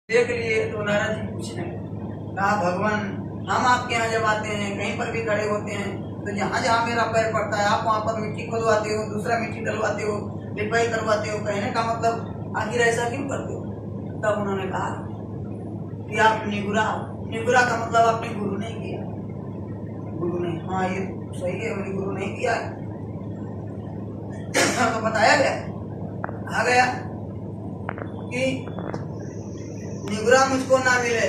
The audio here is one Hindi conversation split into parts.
देख लिए तो नारद जी पूछने कहा, भगवान हम आपके यहाँ जब आते हैं कहीं पर भी खड़े होते हैं तो जहाँ जहाँ मेरा पैर पड़ता है आप वहाँ पर मिट्टी खोदवाते हो, दूसरा मिट्टी डलवाते हो, लिपाई करवाते हो। कहने का मतलब आखिर ऐसा क्यों करते हो? तब उन्होंने कहा कि आप निगुरा का मतलब आपने गुरु नहीं किया। गुरु नहीं, हाँ ये सही है, मैंने गुरु नहीं किया। तो बताया गया, आ गया कि निगुरा मुझको ना मिले,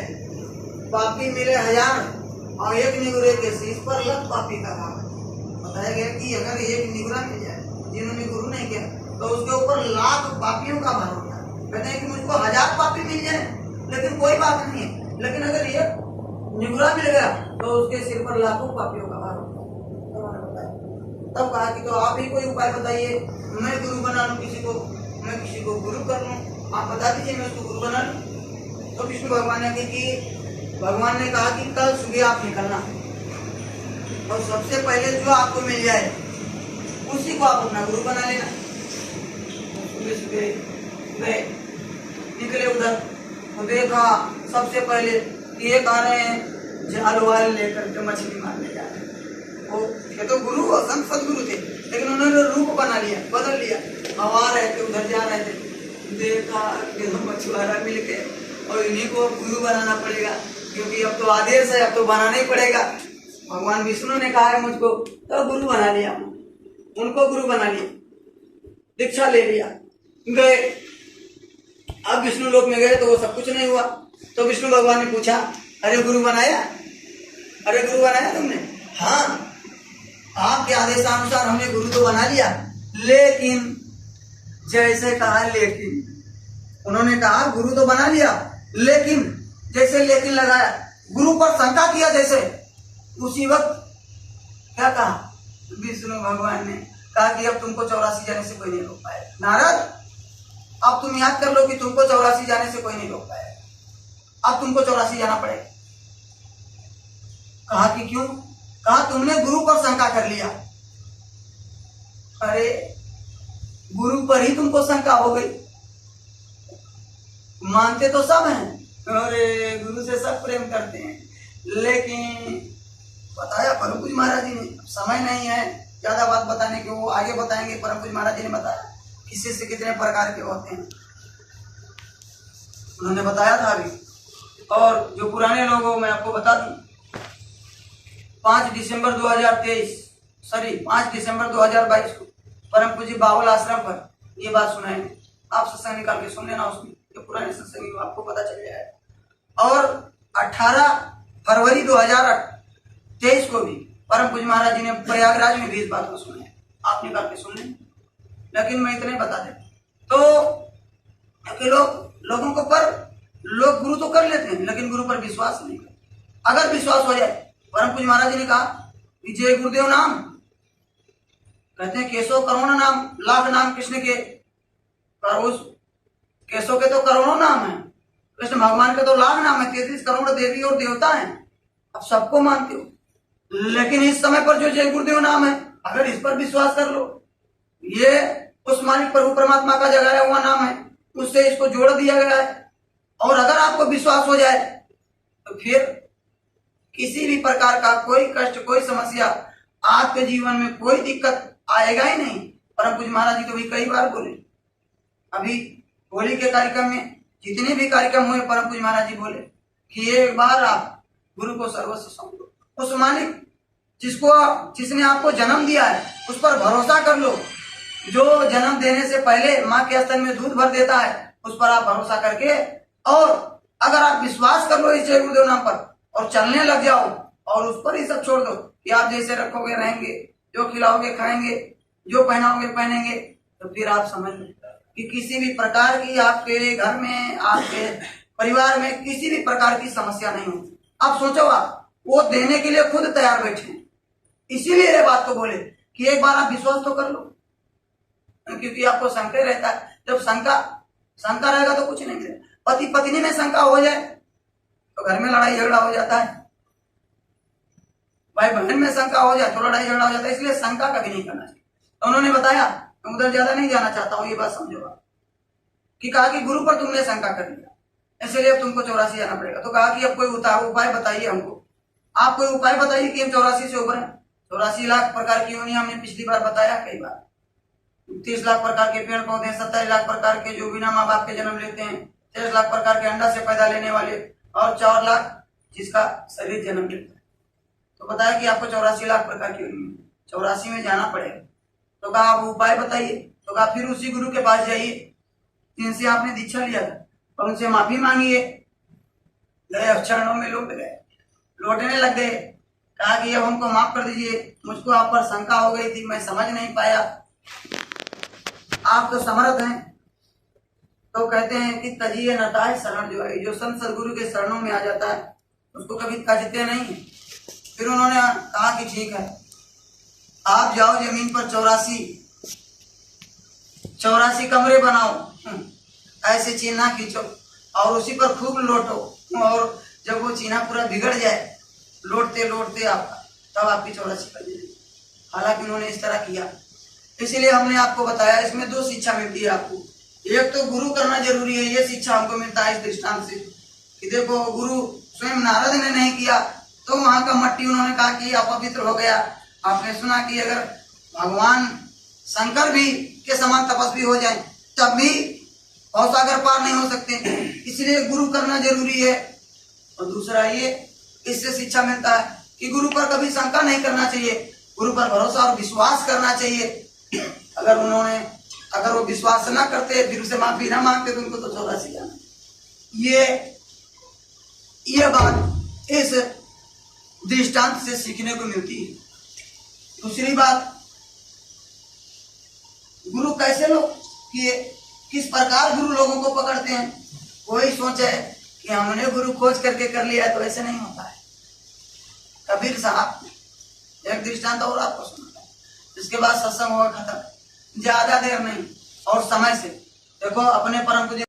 पापी मिले 1000 और एक निगुरे के शीश पर लग पापी का भाग। बताया गया कि अगर एक निगुरा मिल जाए जिन्होंने गुरु नहीं किया तो उसके ऊपर लाख पापियों का भार होता है। कहते हैं कि मुझको 1000 पापी मिल जाए लेकिन कोई बात नहीं है, लेकिन अगर ये निगुरा मिल गया तो उसके सिर पर लाखों पापियों का भार होता है। तब कहा कि तो आप ही कोई उपाय बताइए, मैं गुरु बना लूं किसी को, मैं किसी को गुरु कर लूं, आप बता दीजिए मैं उसको गुरु बना लूं। तो विष्णु भगवान ने कहा कि कल सुबह आप निकलना और सबसे पहले जो आपको मिल जाए उसी को आप अपना गुरु बना लेना। सुबह सुबह गए, निकले उधर तो देखा सबसे पहले ये आ रहे हैं जाल वाल लेकर के मछली मारने जा रहे हैं। वो ये तो गुरु संत सदगुरु थे, लेकिन उन्होंने रूप बना लिया, बदल लिया। हम आ रहे थे, उधर जा रहे थे, देखा कि मछुआरा मिल के और इन्हीं को गुरु बनाना पड़ेगा, क्योंकि अब तो आदेश है, अब तो बनाना ही पड़ेगा। भगवान विष्णु ने कहा है मुझको, तो गुरु बना लिया, उनको गुरु बना लिया, दीक्षा ले लिया, गए। अब विष्णु लोक में गए तो वो सब कुछ नहीं हुआ। तो विष्णु भगवान ने पूछा, अरे गुरु बनाया तुमने? हाँ, आपके आदेशानुसार हमने गुरु तो बना लिया, लेकिन जैसे कहा लेकिन, उन्होंने कहा गुरु तो बना लिया लेकिन, जैसे लेकिन लगाया, गुरु पर शंका किया जैसे, उसी वक्त क्या कहा विष्णु भगवान ने? कहा कि अब तुमको 84 जाने से कोई नहीं रोक पाएगा। नारद, अब तुम याद कर लो कि तुमको 84 जाने से कोई नहीं रोक पाएगा, अब तुमको 84 जाना पड़ेगा। कहा कि क्यों? कहा तुमने गुरु पर शंका कर लिया। अरे गुरु पर ही तुमको शंका हो गई, मानते तो सब हैं, अरे गुरु से सब प्रेम करते हैं, लेकिन बताया परम पूज्य महाराज जी ने, समय नहीं है ज्यादा बात बताने के, वो आगे बताएंगे। परम पूज्य महाराज जी ने बताया किसी से कितने प्रकार के होते हैं, उन्होंने बताया था अभी। और जो पुराने लोग हो मैं आपको बता दूं, 5 दिसंबर 2022 को परम पूज्य बावल आश्रम पर ये बात सुनाएंगे। आप सत्संग निकाल के सुन लेना, उसमें जो पुराने सत्संग आपको पता चल जाएगा। और 18 फरवरी 2023 को भी परम पूज्य महाराज जी ने प्रयागराज में भी इस बात को सुना है, आप निकाल के सुन लें। लेकिन मैं इतने बता दें तो लोगों को पर लोग गुरु तो कर लेते हैं लेकिन गुरु पर विश्वास नहीं करते। अगर विश्वास हो जाए, परम पूज्य महाराज जी ने कहा कि जय गुरुदेव नाम, कहते हैं केशव करोड़ नाम, लाख नाम कृष्ण के, उस केशव के तो करोड़ों नाम है, कृष्ण भगवान के तो लाख नाम है, 33 करोड़ देवी और देवता हैं, अब सबको मानते हो। लेकिन इस समय पर जो जय गुरुदेव नाम है, अगर इस पर विश्वास कर लो, ये उस मालिक प्रभु परमात्मा का जगाया हुआ नाम है, उससे इसको जोड़ दिया गया है। और अगर आपको विश्वास हो जाए तो फिर किसी भी प्रकार का कोई कष्ट, कोई समस्या, आपके जीवन में कोई दिक्कत आएगा ही नहीं। परम पूज्य महाराज जी तो भी कई बार बोले, अभी होली के कार्यक्रम में जितने भी कार्यक्रम हुए, परम पूज्य महाराज जी बोले कि एक बार आप गुरु को सर्वस्व समझो, उस मालिक जिसने आपको जन्म दिया है उस पर भरोसा कर लो। जो जन्म देने से पहले माँ के स्तन में दूध भर देता है, उस पर आप भरोसा करके, और अगर आप विश्वास कर लो इस जय गुरुदेव नाम पर और चलने लग जाओ और उस पर ही सब छोड़ दो कि आप जैसे रखोगे रहेंगे, जो खिलाओगे खाएंगे, जो पहनाओगे पहनेंगे, तो फिर आप समझ लो कि किसी भी प्रकार की आपके घर में, आपके परिवार में किसी भी प्रकार की समस्या नहीं होगी। आप सोचो, आप वो देने के लिए खुद तैयार बैठे हैं। इसीलिए ये बात को बोले कि एक बार आप विश्वास तो कर लो, क्योंकि आपको शंका रहता है। जब शंका रहेगा तो कुछ नहीं मिलेगा। पति पत्नी में शंका हो जाए तो घर में लड़ाई झगड़ा हो जाता है, भाई बहन में शंका हो जाए तो लड़ाई झगड़ा हो जाता है। इसलिए शंका कभी नहीं करना चाहिए। तो उन्होंने बताया, मैं उधर ज्यादा नहीं जाना चाहता हूँ, ये बात समझो आप, कि कहा कि गुरु पर तुमने शंका कर लिया, इसलिए अब तुमको 84 जाना पड़ेगा। तो कहा कि अब कोई उपाय बताइए हमको, आप कोई उपाय बताइए कि हम 84 से उभरें। 84 लाख प्रकार की योनियां हमने पिछली बार बताया कई बार। 30 लाख प्रकार के पेड़ पौधे, 27 लाख प्रकार के जो बिना माँ बाप के जन्म लेते हैं, 23 लाख प्रकार के अंडा से पैदा लेने वाले, और 4 लाख जिसका शरीर जन्म लेता है। तो बताया कि आपको 84 लाख प्रकार की योनि है, 84 में जाना पड़ेगा। तो कहा आप उपाय बताइए। तो कहा फिर उसी गुरु के पास जाइए जिनसे आपने दीक्षा लिया था और उनसे माफी मांगिए। गए, चरणों में लौट गए, लौटने लग गए। कहा कि अब हमको माफ कर दीजिए, मुझको आप पर शंका हो गई थी, मैं समझ नहीं पाया, आप तो समर्थ हैं। तो कहते हैं कि तजिए नताए शरण, जो संत सदगुरु के शरणों में आ जाता है उसको कभी तजते नहीं है। फिर उन्होंने कहा कि ठीक है, आप जाओ जमीन पर 84 कमरे बनाओ, ऐसे चीना खींचो और उसी पर खूब लौटो, और जब वो चीना पूरा बिगड़ जाए लौटते लौटते आपका, तब आपकी 84 कर जाएगी। हालांकि उन्होंने इस तरह किया। इसीलिए हमने आपको बताया, इसमें 2 शिक्षा मिलती है आपको। एक तो गुरु करना जरूरी है, ये शिक्षा हमको मिलता है इस दृष्टांत से कि देखो गुरु स्वयं नारद ने नहीं किया तो वहां का मट्टी उन्होंने कहा कि अपवित्र हो गया। आपने सुना कि अगर भगवान शंकर भी के समान तपस्वी हो जाए तब भी भवसागर पार नहीं हो सकते, इसलिए गुरु करना जरूरी है। और दूसरा ये, इससे शिक्षा मिलता है कि गुरु पर कभी शंका नहीं करना चाहिए, गुरु पर भरोसा और विश्वास करना चाहिए। अगर वो विश्वास ना करते, फिर उसे माफी ना मांगते तो उनको तो 84 जाना। ये बात इस दृष्टांत से सीखने को मिलती है। दूसरी बात, गुरु कैसे लोग किए, किस प्रकार गुरु लोगों को पकड़ते हैं। कोई सोचे कि हमने गुरु खोज करके कर लिया, तो ऐसे नहीं होता है। कबीर साहब, एक दृष्टांत और आपको सुनाता है, इसके बाद सत्संग होगा खत्म। ज्यादा देर नहीं और समय से। देखो अपने परम पूज्य